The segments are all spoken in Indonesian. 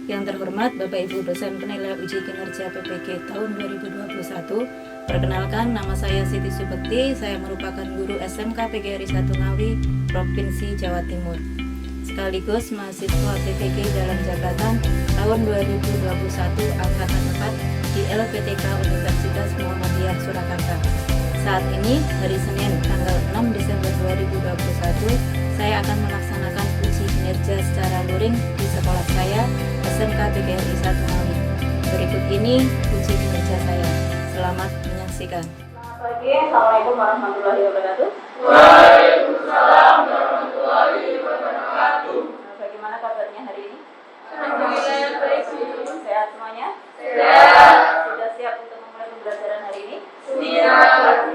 Yang terhormat Bapak Ibu dosen penilai uji kinerja PPG tahun 2021. Perkenalkan, nama saya Siti Subekti. Saya merupakan guru SMK PGRI 1 Ngawi, Provinsi Jawa Timur. Sekaligus mahasiswa PPG dalam jabatan tahun 2021 angkatan 4 di LPTK Universitas Muhammadiyah Surakarta. Saat ini hari Senin tanggal 6 Desember 2021, saya akan melaksanakan uji kinerja secara luring di sekolah saya, SMK PGRI 1 Ngawi. Berikut ini uji kinerja saya. Selamat menyaksikan. Selamat pagi, Assalamualaikum warahmatullahi wabarakatuh. Waalaikumsalam warahmatullahi wabarakatuh. Bagaimana kabarnya hari ini? Alhamdulillah baik. Sehat semuanya? Sehat. Sudah siap untuk memulai pembelajaran hari ini? Siap.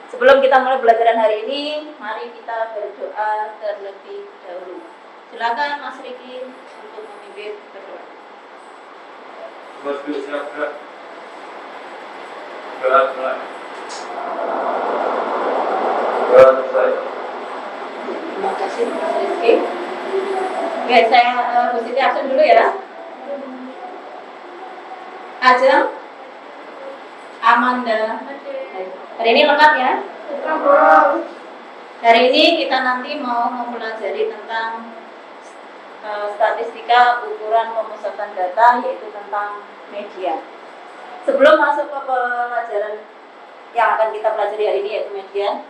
Sebelum kita mulai pembelajaran hari ini, mari kita berdoa terlebih dahulu. Silakan Mas Riki untuk memimpin berdoa. Terima kasih Mas Rizky. Oke, saya Bu Siti absen dulu ya. Ajeng, Amanda. Hari ini lengkap ya. Hari ini kita nanti mau mempelajari tentang statistika ukuran pemusatan data, yaitu tentang media. Sebelum masuk ke pelajaran yang akan kita pelajari hari ini, yaitu media,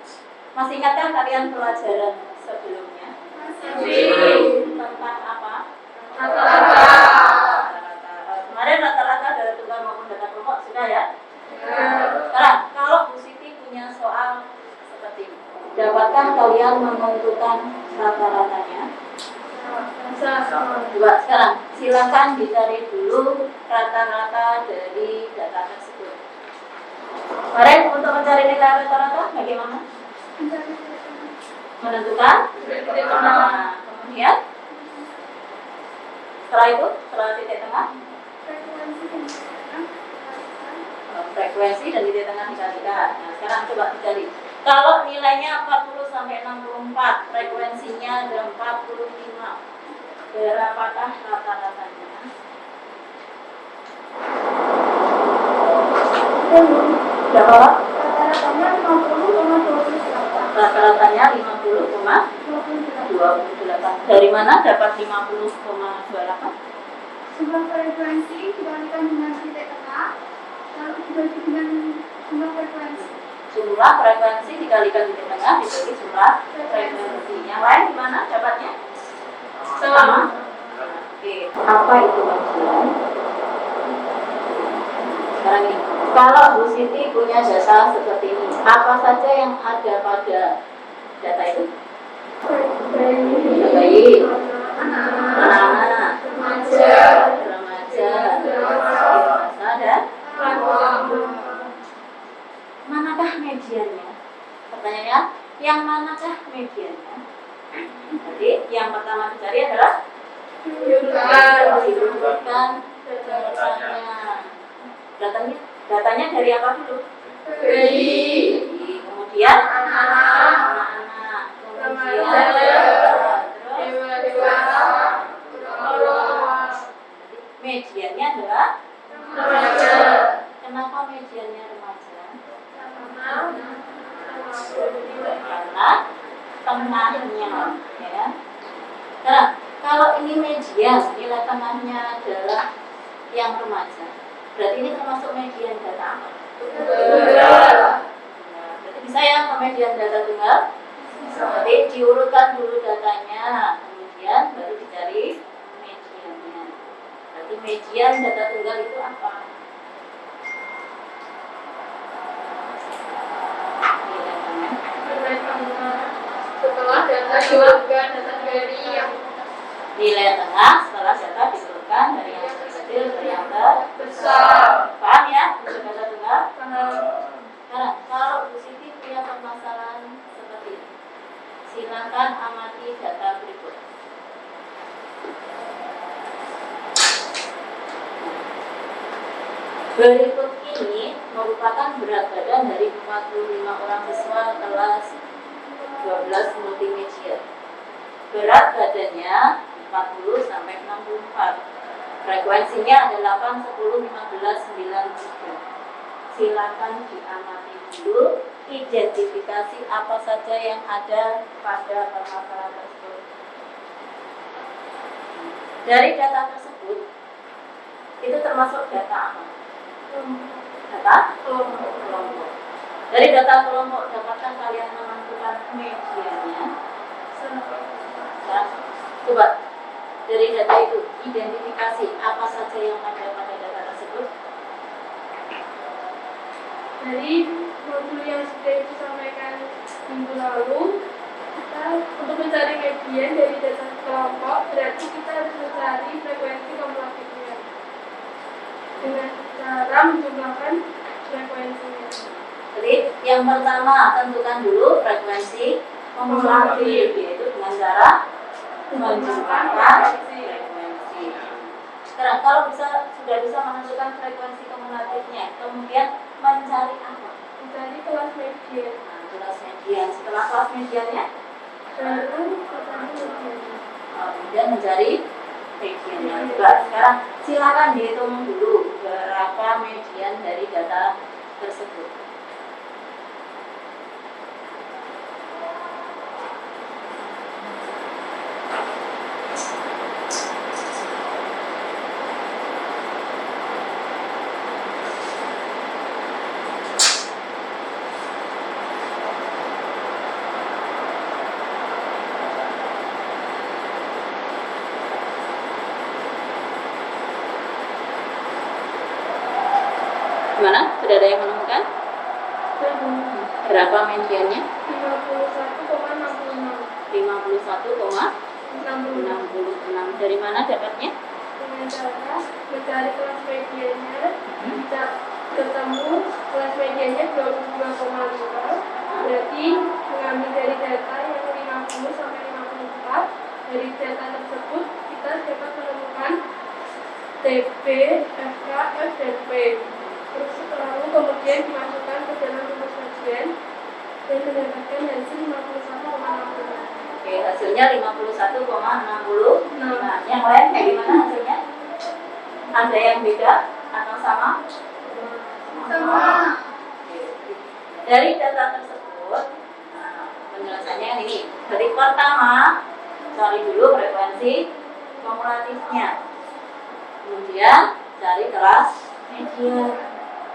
masih ingatkah kalian pelajaran sebelumnya? Tentang apa? Rata-rata. Kemarin rata-rata data tunggal maupun data kelompok sudah ya? Sekarang, kalau Bu Siti punya soal seperti ini, dapatkah kalian menentukan rata-ratanya? Coba sekarang, silakan dicari dulu rata-rata dari data tersebut. Kemarin untuk mencari nilai rata-rata bagaimana? Menentukan? Nah, kemudian setelah itu, setelah titik tengah, frekuensi dan titik tengah dikalikan. Nah, sekarang coba dicari. Kalau nilainya 40 sampai 64, frekuensinya ada 45. Berapakah rata-ratanya? Berapa, Pak? Rata-ratanya 50,28. Dari mana dapat 50,28? Jumlah frekuensi dibandingkan dengan titik tengah, lalu dibagi dengan jumlah frekuensi. Jumlah frekuensi dikalikan titik tengah dibagi jumlah frekuensi. Yang lain gimana dapatnya? Sama. Oke. Apa itu maksudnya? Sekarang ini, kalau Bu Siti punya data seperti ini, apa saja yang ada pada data itu? Bayi, anak-anak, remaja, dewasa, dan manakah mediannya? Pertanyaannya, yang manakah mediannya? Jadi, yang pertama dicari adalah disebutkan datanya dari apa dulu? Bayi. Kemudian anak-anak, kemudian terus mediannya adalah Remaja. kenapa mediannya remaja? Karena tengahnya, ya. Nah, kalau ini median, nilai tengahnya adalah yang remaja. Berarti ini termasuk median data apa? Berarti bisa ya median data tunggal? Jadi diurutkan dulu datanya, kemudian baru dicari mediannya. Berarti median data tunggal itu apa? Setelah data diurutkan dari yang Nilai tengah setelah data diturunkan dari yang kecil ke yang besar. paham ya? Untuk data tunggal. Nah, kalau Bu Siti punya permasalahan seperti ini, silakan amati data berikut. Berikut ini merupakan berat badan dari 45 orang siswa kelas 12 multimedia. Berat badannya 40 sampai 64. Frekuensinya ada 8, 10, 15, 93. Silakan diamati dulu identifikasi apa saja yang ada pada permasalahan tersebut. Dari data tersebut, itu termasuk data apa? Data kelompok. Dari data kelompok dapatkan kalian menentukan medianya. Ya. Coba dari data itu identifikasi apa saja yang ada pada data tersebut. Dari modul yang sudah disampaikan minggu lalu, kita untuk mencari median dari data kelompok berarti kita harus mencari frekuensi kumulatifnya dengan cara menjumlahkan frekuensinya. Jadi yang pertama tentukan dulu frekuensi kumulatif, yaitu dengan cara menjumlahkan frekuensi. Sekarang kalau sudah bisa menentukan frekuensi kumulatifnya, kemudian mencari apa? Mencari kelas median. Nah, kelas median. Setelah kelas mediannya, Baru mencari median. kemudian mencari mediannya juga. Sekarang silakan dihitung dulu berapa median dari data tersebut. Gimana? Sudah ada yang menemukan? Berapa mediannya? 51,66 51,66. Dari mana dapatnya? dengan cara mencari kelas mediannya, kita ketemu kelas mediannya 22,5, berarti mengambil dari data yang 50 sampai 54. Dari data tersebut kita dapat menemukan TP, FK, F, dan P. Terus lalu kemudian dimasukkan ke dalam rumus median dan mendapatkan hasil 51,66. Oke, hasilnya 51,60. Nah, yang lain kayak gimana hasilnya? Ada yang beda atau sama? Sama. Oke. Dari data tersebut, penjelasannya kan ini. Jadi pertama, cari dulu frekuensi kumulatifnya. Kemudian cari kelas median.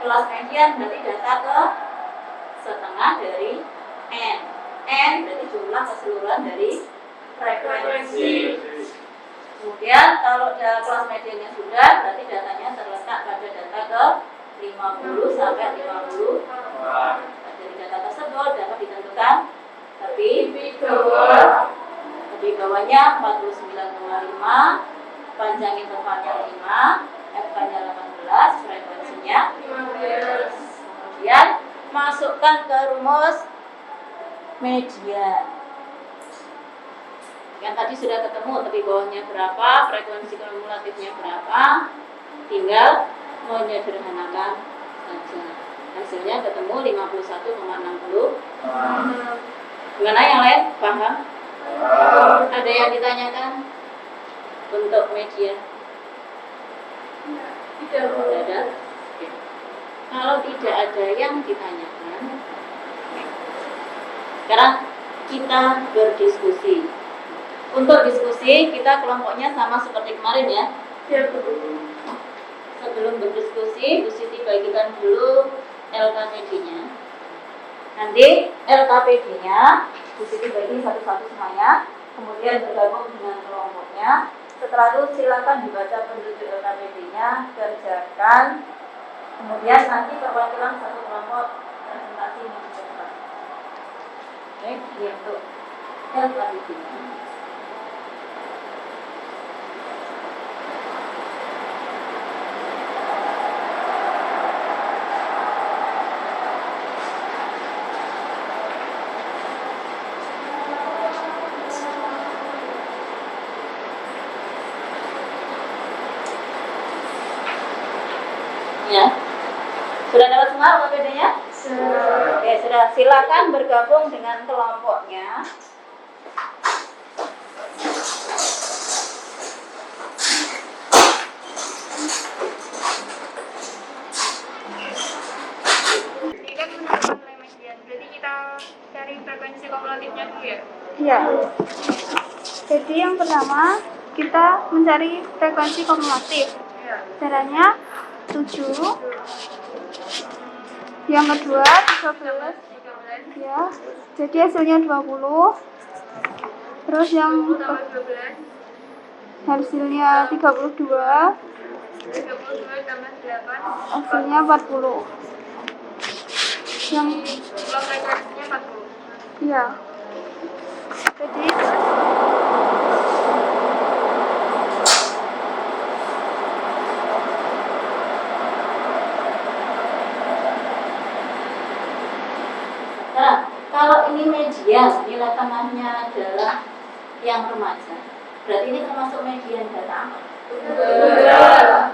Kelas median berarti data ke setengah dari N. N berarti jumlah keseluruhan dari frekuensi. Kemudian kalau kelas mediannya sudah, berarti datanya terletak pada data ke 50 sampai 50. Dari data tersebut dapat ditentukan lebih bawahnya 49,5, panjang intervalnya 5, FK-nya 18, frekuensinya 15. Kemudian masukkan ke rumus median. Yang tadi sudah ketemu tepi bawahnya berapa, frekuensi kumulatifnya berapa, tinggal menyederhanakan saja. Hasilnya ketemu 51,60. Gimana yang lain? Paham? Ada yang ditanyakan untuk median? Tidak Ada? Oke. Kalau tidak ada yang ditanyakan, sekarang kita berdiskusi. Untuk diskusi, kita kelompoknya sama seperti kemarin ya. Sebelum berdiskusi, Bu Siti bagikan dulu LKPD-nya. Nanti LKPD-nya Bu Siti bagi satu-satu semuanya, kemudian bergabung dengan kelompoknya. Setelah itu silakan dibaca penduduk LKPD-nya, kerjakan, kemudian nanti perwakilan satu kelompok presentasi menunjukkan. Oke, ini untuk LKPD-nya. Ya. Sudah dapat semua LKPD-nya? Oke, sudah. Silakan bergabung dengan kelompoknya. Ya. Jadi yang pertama kita mencari frekuensi kumulatif. Caranya 7. Yang kedua 13. Ya. Jadi hasilnya 20. Terus yang hasilnya 32. Hasilnya 40. Yang ya. Jadi Nah, kalau ini median, nilai tengahnya adalah yang remaja. Berarti ini termasuk median data apa? Tunggal.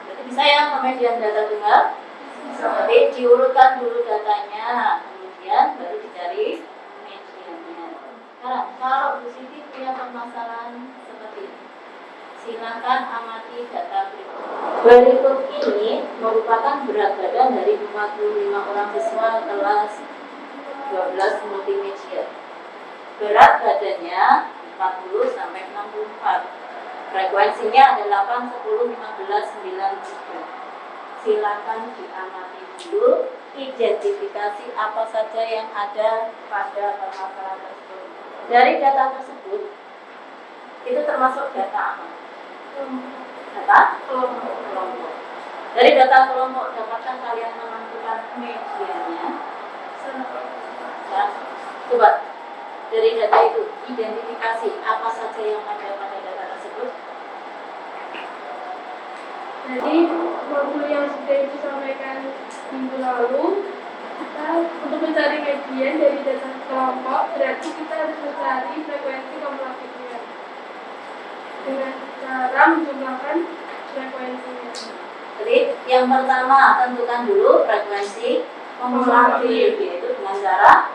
Berarti bisa ya median data tunggal? Jadi diurutkan dulu datanya, kemudian baru dicari mediannya. Sekarang, kalau Bu Siti punya permasalahan seperti ini, silakan amati data berikut. Berikut ini merupakan berat badan dari 45 orang siswa kelas 12 multimedia. Berat badannya 40 sampai 64. Frekuensinya ada 8, 10, 15, 93. Silakan diamati dulu identifikasi apa saja yang ada pada permasalahan tersebut. Dari data tersebut itu termasuk data apa? Data kelompok. Dari data kelompok dapatkan kalian menentukan mediannya. Coba dari data itu identifikasi apa saja yang ada pada data tersebut. Jadi waktu yang sudah disampaikan minggu lalu, kita untuk mencari median dari data kelompok berarti kita harus mencari frekuensi kumulatifnya dengan cara menjumlahkan frekuensinya. Jadi yang pertama tentukan dulu frekuensi kumulatif, yaitu dengan cara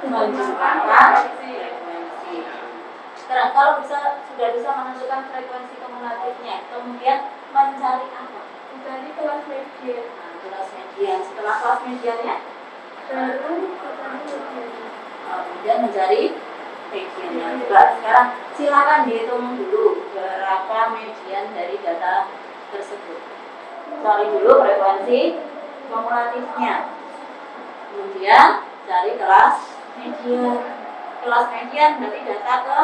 menjumlahkan frekuensi. Sekarang kalau sudah bisa menentukan frekuensi kumulatifnya, kemudian mencari apa? Mencari kelas median. Nah, kelas median. Setelah kelas mediannya, Baru mencari median. kemudian mencari mediannya. Coba sekarang silakan dihitung dulu berapa median dari data tersebut. Cari dulu frekuensi kumulatifnya. Kemudian cari kelas median. Kelas median berarti data ke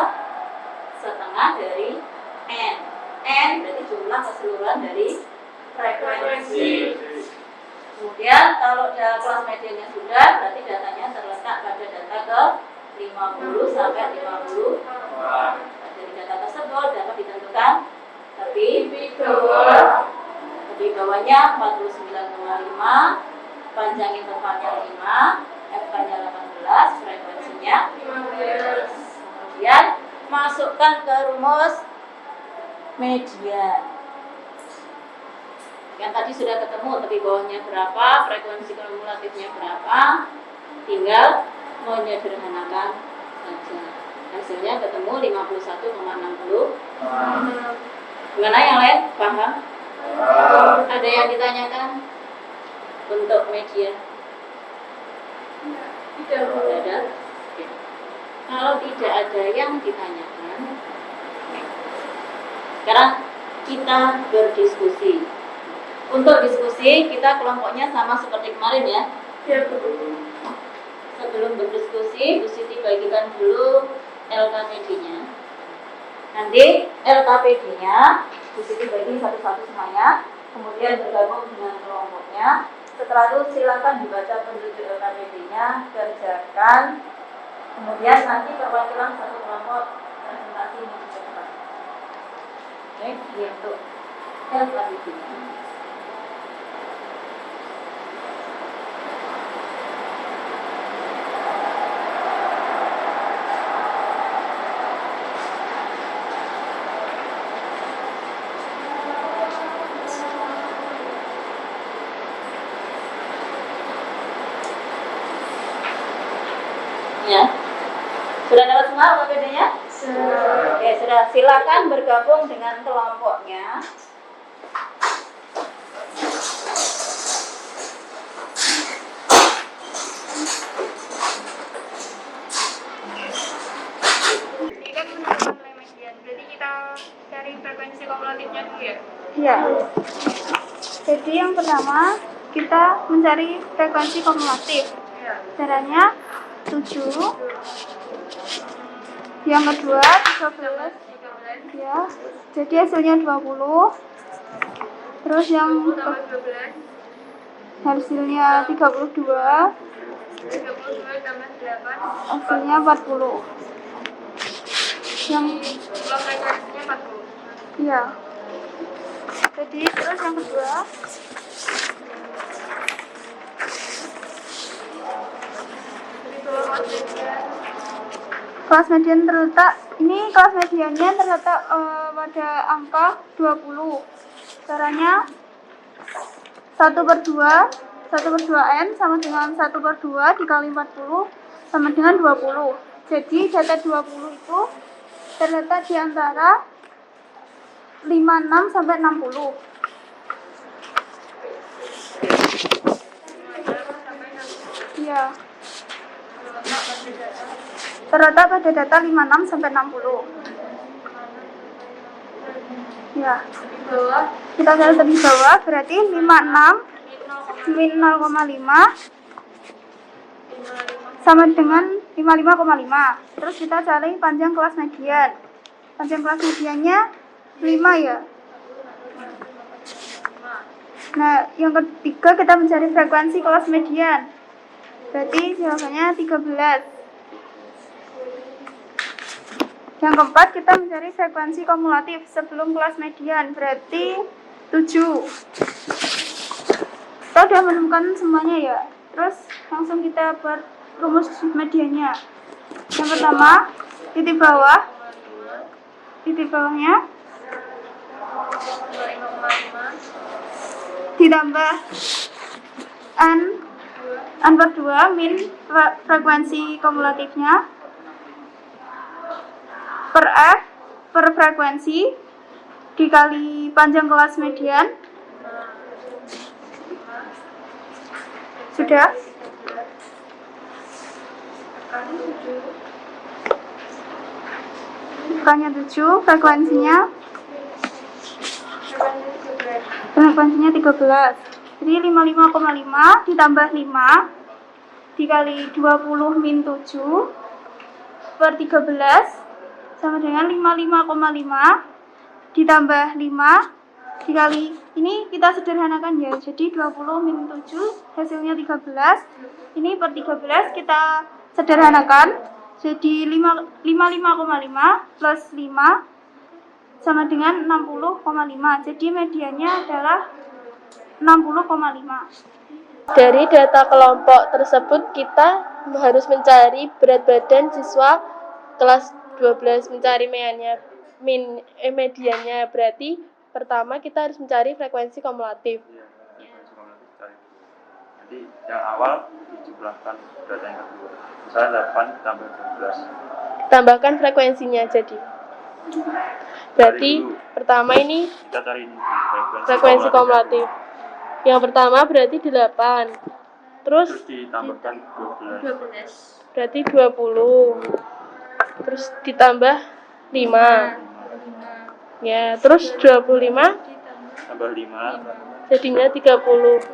setengah dari N. N berarti jumlah keseluruhan dari frekuensi. Kemudian kalau kelas mediannya sudah, berarti datanya terletak pada data ke 50 sampai 50. Dari data tersebut dapat ditentukan lebih bawahnya 49,5, panjang intervalnya 5, FK-nya 18, frekuensinya 15. Kemudian masukkan ke rumus median. Yang tadi sudah ketemu lebih bawahnya berapa, frekuensi kumulatifnya berapa, tinggal menyederhanakan saja. Hasilnya ketemu 51,60. Gimana yang lain? Paham? Ada yang ditanyakan untuk median? Tidak ada. Oke. Kalau tidak ada yang ditanyakan, sekarang kita berdiskusi. Untuk diskusi kita kelompoknya sama seperti kemarin ya. Sebelum berdiskusi, Bu Siti bagikan dulu LKPD-nya. Nanti LKPD-nya Bu Siti bagi satu-satu semuanya, kemudian bergabung dengan kelompoknya. Setelah itu silakan dibaca penduduk LKPD-nya, kerjakan, kemudian nanti perwakilan satu kelompok presentasi menunjukkan. Oke, untuk LKPD-nya. Ya. Sudah dapat semua LKPD-nya? Oke, sudah. Silakan bergabung dengan kelompoknya. Ya. Jadi yang pertama kita mencari frekuensi kumulatif. Caranya 7. Yang kedua 13. Ya. Jadi hasilnya 20. Terus yang hasilnya 32. Hasilnya 40. Yang ya. Jadi terus yang kedua kelas median terletak, ini kelas mediannya terletak pada angka 20. Caranya 1/2 N sama dengan 1/2 dikali 40 sama dengan 20. Jadi data 20 itu terletak di antara 56 sampai 60. Iya. Terletak pada data 56 sampai 60. Ya. Kita cari di bawah, berarti 56 min 0,5 sama dengan 55,5. Terus kita cari panjang kelas median. Panjang kelas mediannya 5 ya. Nah, yang ketiga kita mencari frekuensi kelas median. Berarti jawabannya 13. Yang keempat kita mencari frekuensi kumulatif sebelum kelas median. Berarti 7. Kita sudah menemukan semuanya ya. Terus langsung kita buat rumus mediannya. Yang pertama, titik bawahnya ditambah N per 2 min frekuensi kumulatifnya per F per frekuensi dikali panjang kelas median. Sudah? Bukannya 7, frekuensinya 13. Jadi 55,5 ditambah 5 dikali 20 min 7 per 13 sama dengan 55,5 ditambah 5 dikali, ini kita sederhanakan ya, jadi 20 min 7 hasilnya 13, ini per 13 kita sederhanakan, jadi 55,5 plus 5 sama dengan 60,5, jadi mediannya adalah 60,5. Dari data kelompok tersebut kita harus mencari berat badan siswa kelas 12, mencari mediannya. Berarti pertama kita harus mencari frekuensi kumulatif. Iya, frekuensi kumulatif cari. Jadi yang awal dijumlahkan data yang kedua. Misalnya 8 ditambah 12. Tambahkan frekuensinya jadi. Berarti pertama ini Kita cari ini frekuensi kumulatif. Yang pertama berarti 8. Terus ditambahkan 12. berarti 20. Terus ditambah 5. Ya, terus 25 Tambah 5. jadinya 30.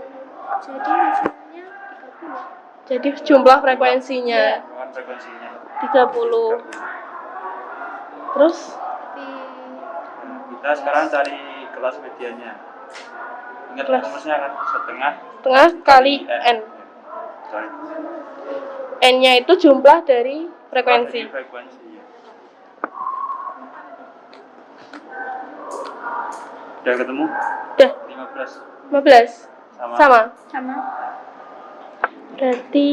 Jadi jumlah frekuensinya Bukan frekuensinya 30. Terus kita sekarang cari kelas mediannya. Ingat Kelas. rumusnya kan setengah setengah kali N. Cari N-nya itu jumlah dari frekuensi. frekuensi. Udah ketemu? Udah, 15 15. sama. Sama. Berarti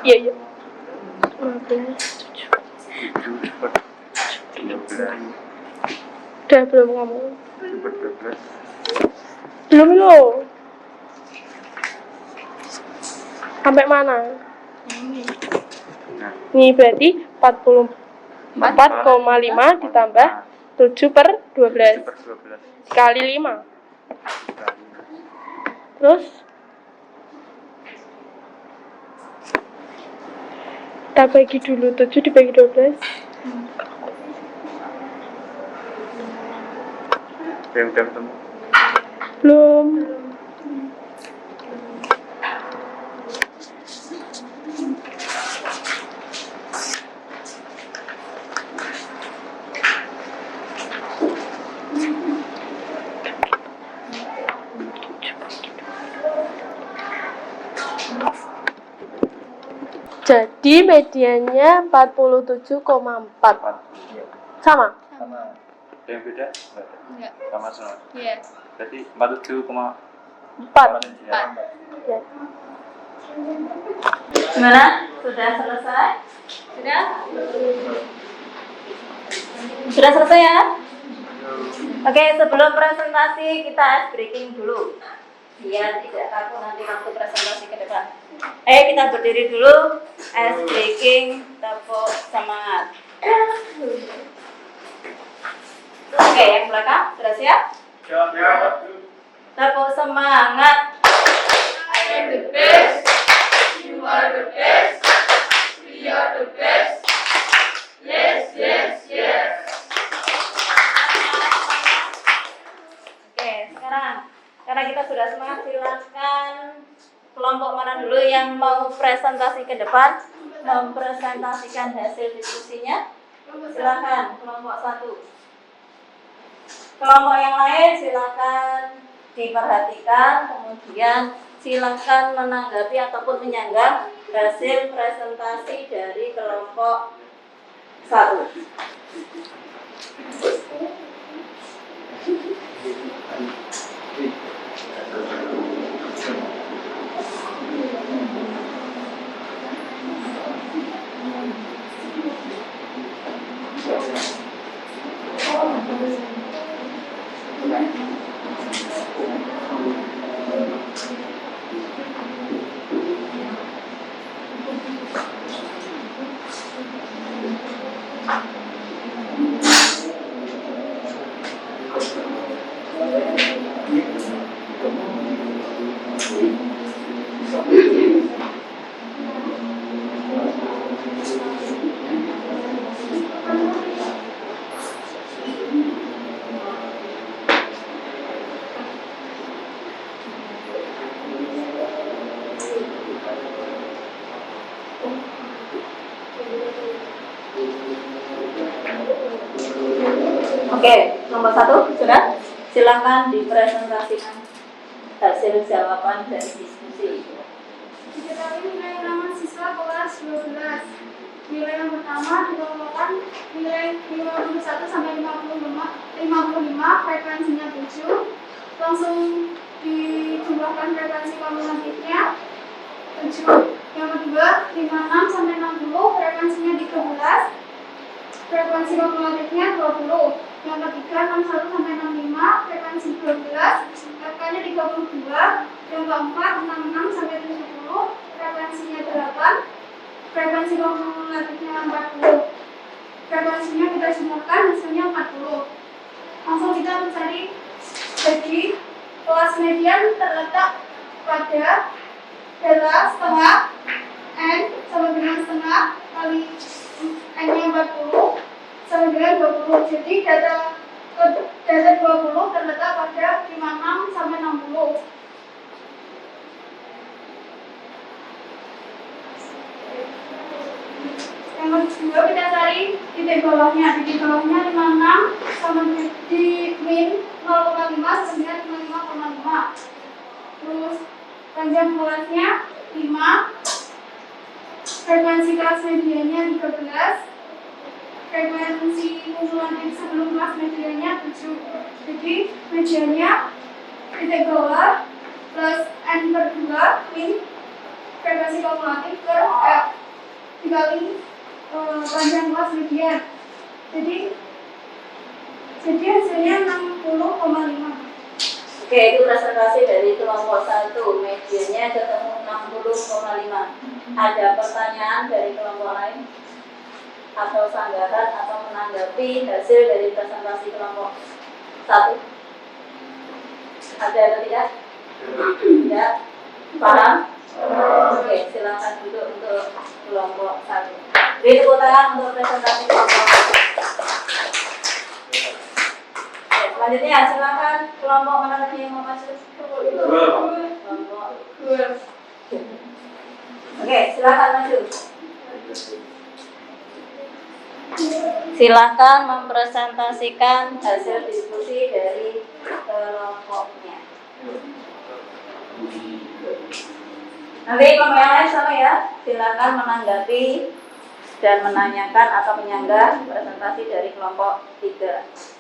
iya. 15. 13 Udah belum kamu? 12. Belum lo. Sampai mana? Nah, Ini berarti 44,5 ditambah 7 per 12 per 12 kali 5. kali. Terus Kita bagi dulu 7 dibagi 12. Udah ketemu. Belum. Jadi mediannya 47,4. 4. Sama? Sama. Ada yang beda? Nggak ada. Enggak. Sama semua. Iya. Berarti 47,4. 4. Ya. Ya. Gimana? Sudah selesai? Sudah? Sudah selesai ya? Oke, sebelum presentasi kita ice breaking dulu. Biar tidak kaku nanti waktu presentasi ke depan. Kita berdiri dulu. Ice breaking, tepuk semangat. Oke, yang belakang sudah siap? Siap. Tepuk semangat. I am the best. You are the best. We are the best. Yes, yes, yes. Oke, sekarang karena kita sudah semangat, silakan kelompok mana dulu yang mau presentasi ke depan, mempresentasikan hasil diskusinya. Silakan kelompok 1. Kelompok yang lain silakan diperhatikan, kemudian silakan menanggapi ataupun menyanggah hasil presentasi dari kelompok 1. Oke, nomor 1 sudah. Silakan dipresentasikan hasil jawaban dari diskusi. Diketahui nilai ulangan siswa kelas 12. Nilai yang pertama dikelompokkan nilai 51 sampai 55, frekuensinya 7. Langsung dijumlahkan frekuensi kumulatifnya 7. Yang kedua 56 sampai 60, frekuensinya 13. Frekuensi kumulatifnya 20. Yang ketiga 61 sampai 65, frekuensi 12, angkanya 32. Yang keempat 66 sampai 70, frekuensinya 8, frekuensi kumulatifnya 40. Frekuensinya kita jumlahkan, hasilnya 40. Langsung kita mencari. Jadi kelas median terletak pada adalah setengah N sama dengan setengah kali N-nya 40 sama dengan 20. Jadi data 20 terletak pada 56 sampai 60. Yang kedua kita cari titik bawahnya. Titik bawahnya 56 sama di min 0,5 sama dengan 55,5. Terus panjang kelasnya 5. Frekuensi kelas mediannya 13. Frekuensi kumulatif sebelum kelas mediannya 7. Jadi mediannya titik bawah plus N per 2 min frekuensi kumulatif per F dikali panjang kelas median. Jadi hasilnya 60,5. Oke, itu presentasi dari kelompok 1. Mediannya ketemu 60,5. Ada pertanyaan dari kelompok lain? Atau sanggatan atau menanggapi hasil dari presentasi kelompok 1? Ada atau tidak? Tidak? Paham? Oke, silakan duduk untuk kelompok 1. Beri tepuk tangan untuk presentasi kelompok. Oke, selanjutnya silakan kelompok mana lagi yang mau masuk? Kelompok. Oke, silakan maju. Silakan mempresentasikan hasil diskusi dari kelompoknya. Nanti kelompok yang lain sama ya. Silakan menanggapi dan menanyakan atau menyanggah presentasi dari kelompok 3.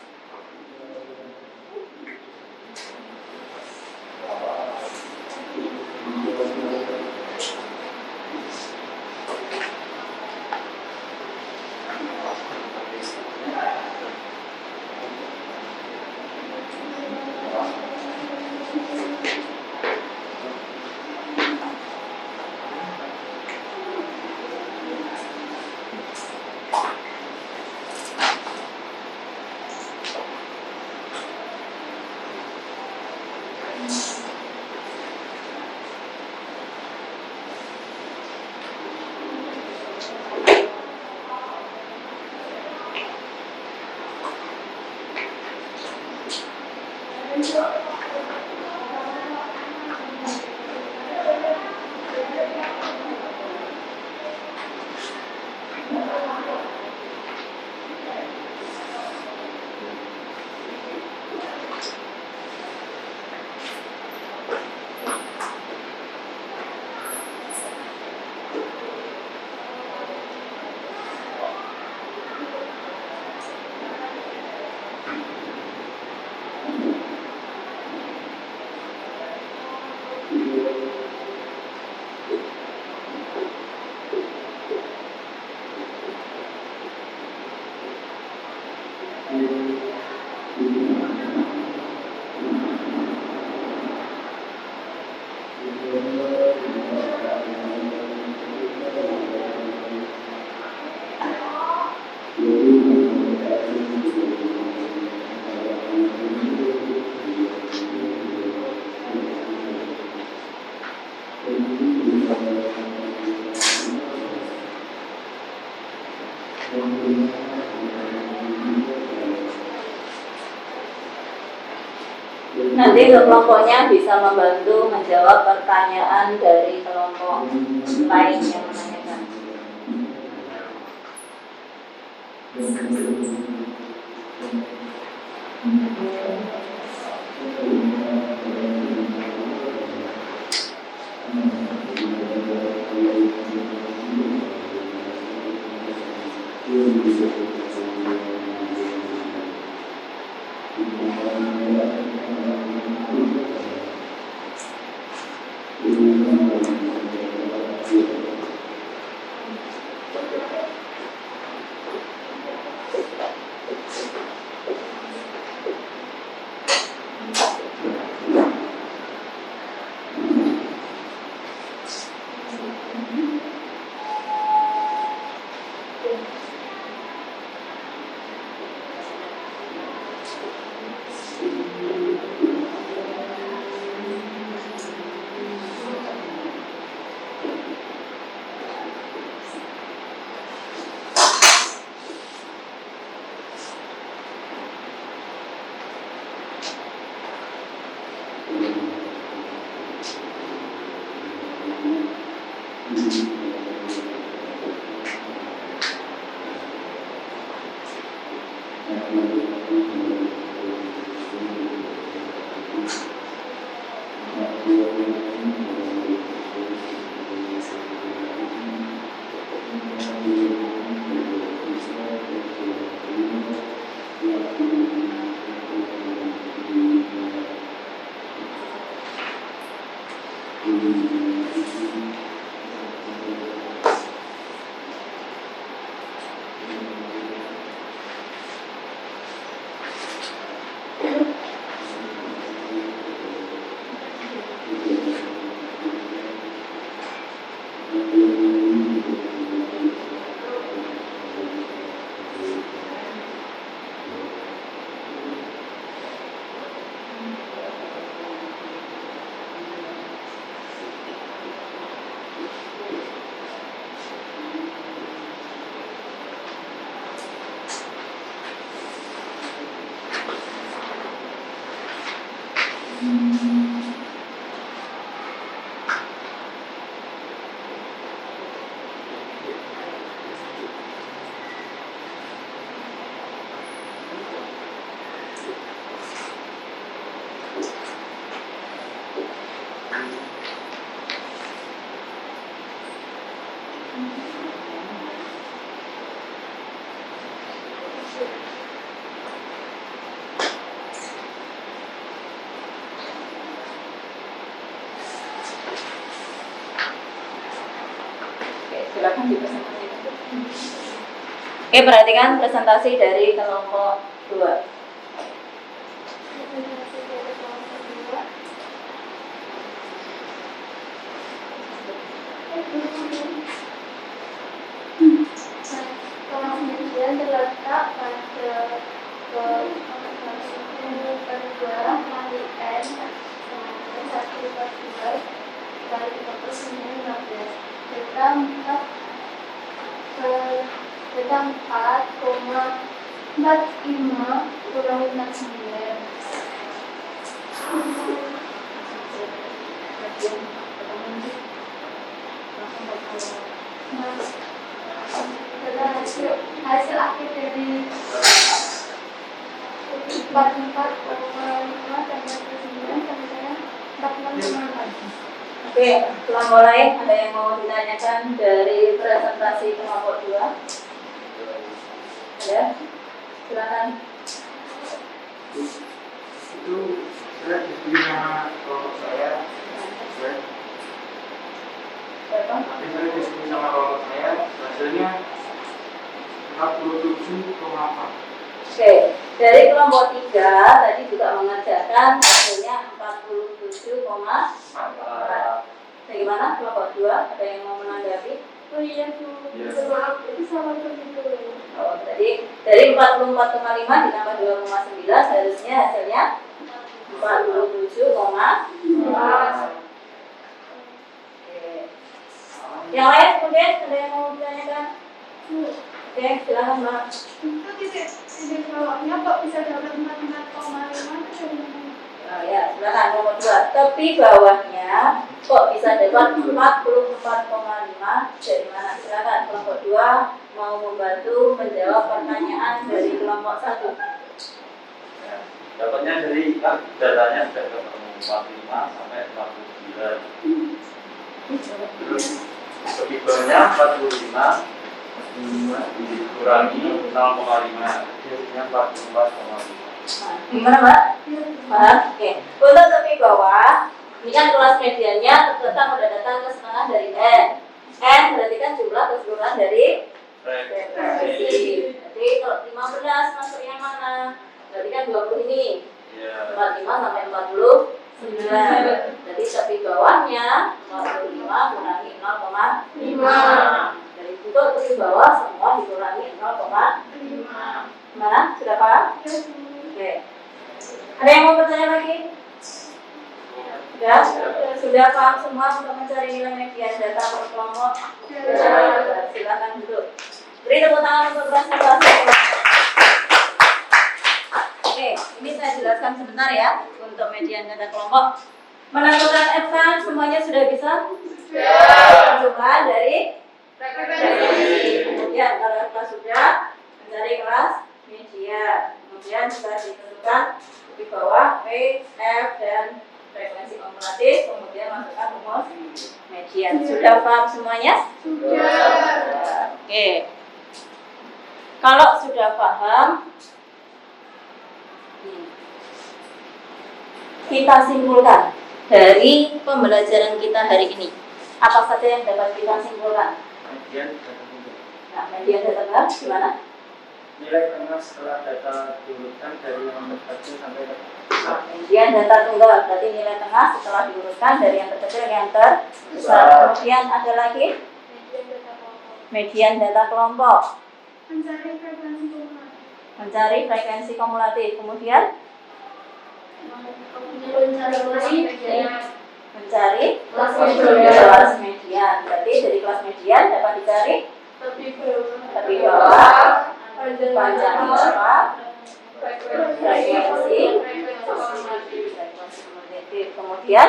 Nanti kelompoknya bisa membantu menjawab pertanyaan dari kelompok lain yang menanyakan. silakan dipresentasikan. Oke, perhatikan presentasi dari kelompok 2. Kelas median terletak pada kedua kali N sama 1/2 kali 49/15. Beta 4,45 kurang 69. Hasil akhir dari 44,5 tambah 9 sama dengan 46,4. Oke, kelompok lain ada yang mau ditanyakan dari presentasi kelompok 2? Ada? Silakan. Itu saya diberi nama kelompok saya. Berapa? Tapi saya diberi sama kelompok saya, hasilnya 47,4. Oke, dari kelompok 3 tadi juga mengerjakan hasilnya 47,4. Bagaimana kelompok 2? Ada yang mau menanggapi? Oh iya Bu, maaf itu salah begitu. Oh, tadi dari 44,5 ditambah 2,9 harusnya hasilnya 47,4. Oke. Yang lain kemudian ada yang mau ditanyakan? Oke, silakan Mbak. Itu titik bawahnya kok bisa dapat 44,5 itu dari mana? Oh ya, silakan nomor 2. Tepi bawahnya kok bisa dapat 44,5 dari mana? Silakan kelompok 2 mau membantu menjawab pertanyaan dari kelompok 1. Ya, dapatnya dari datanya sudah ketemu 45 sampai 49. Terus ketimbangnya 45 dikurangi 0,5 hasilnya 44,5. Gimana Mbak? Paham? Oke. Untuk tepi bawah, ini kan kelas mediannya terletak pada data kesetengah dari N. N berarti kan jumlah keseluruhan dari frekuensi. Jadi kalau 15 masuk yang mana? Berarti kan 20 ini. Ya. 45 sampai 49. Jadi tepi bawahnya 45 kurangi 0,5. Dari untuk tepi bawah semua dikurangi 0,5. Gimana? Sudah paham? Oke. Ada yang mau bertanya lagi? Sudah paham semua untuk mencari nilai median data per kelompok? Silakan duduk. Beri tepuk tangan untuk presentasi. Oke, ini saya jelaskan sebentar ya untuk median data kelompok. Menentukan F kan semuanya sudah bisa? Percobaan dari frekuensi. Kemudian kalau F sudah, mencari kelas median. Kemudian sudah ditentukan di bawah P, F, dan frekuensi kumulatif. Kemudian masukkan rumus median. Sudah paham semuanya? Sudah. Oke. Kalau sudah paham, kita simpulkan dari pembelajaran kita hari ini. Apa saja yang dapat kita simpulkan? Median data tunggal. Nah, median data tunggal gimana? Nilai tengah setelah data diurutkan dari yang terkecil sampai terbesar. Median data tunggal berarti nilai tengah setelah diurutkan dari yang terkecil ke yang terbesar. Kemudian ada lagi median data kelompok. Mencari frekuensi kumulatif. Kemudian mencari kelas median. Berarti dari kelas median dapat dicari tepi bawah, panjang berapa, frekuensi kumulatif. Kemudian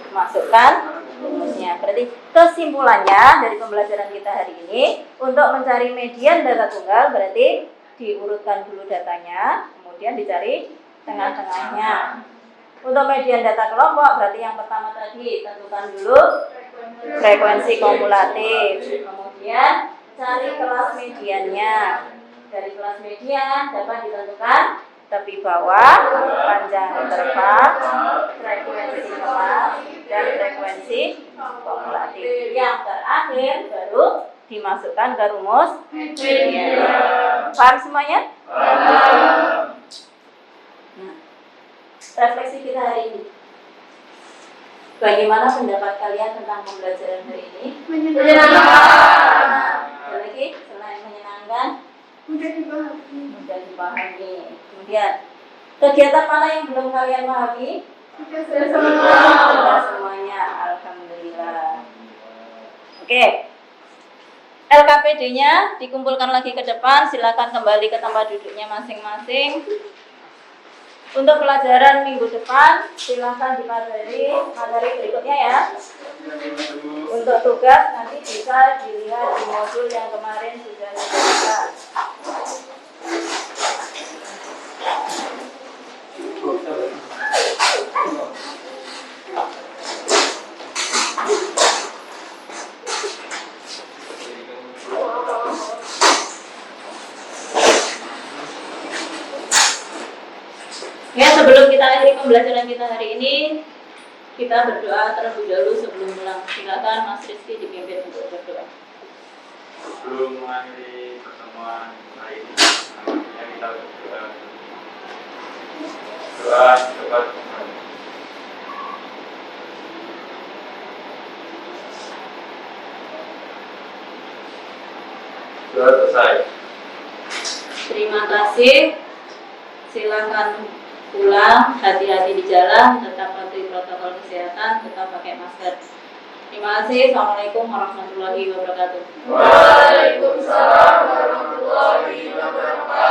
masukkan rumusnya. Berarti kesimpulannya dari pembelajaran kita hari ini, untuk mencari median data tunggal berarti diurutkan dulu datanya, kemudian dicari tengah-tengahnya. Untuk median data kelompok berarti yang pertama tadi tentukan dulu frekuensi kumulatif, kemudian cari kelas mediannya. Dari kelas median dapat ditentukan tepi bawah, panjang interval, frekuensi kelas, dan frekuensi kumulatif. Yang terakhir akhir baru dimasukkan ke rumus. Paham semuanya? Nah, refleksi kita hari ini. Bagaimana pendapat kalian tentang pembelajaran hari ini? Ada lagi selain menyenangkan? Mudah dipahami. Mudah dipahami. Kemudian kegiatan mana yang belum kalian pahami? Sudah semuanya, alhamdulillah. Oke. LKPD-nya dikumpulkan lagi ke depan, silakan kembali ke tempat duduknya masing-masing. Untuk pelajaran minggu depan, silakan dipelajari materi berikutnya ya. Untuk tugas nanti bisa dilihat di modul yang kemarin sudah dilakukan. Ya, sebelum kita akhiri pembelajaran kita hari ini, kita berdoa terlebih dahulu sebelum pulang. Silakan Mas Rizky dipimpin untuk berdoa. Sebelum mengakhiri pertemuan hari ini, kita berdoa. Doa cepat. Doa selesai. Terima kasih. Silakan pulang, hati-hati di jalan, tetap patuhi protokol kesehatan, tetap pakai masker. Terima kasih. Assalamualaikum warahmatullahi wabarakatuh. Waalaikumsalam warahmatullahi wabarakatuh.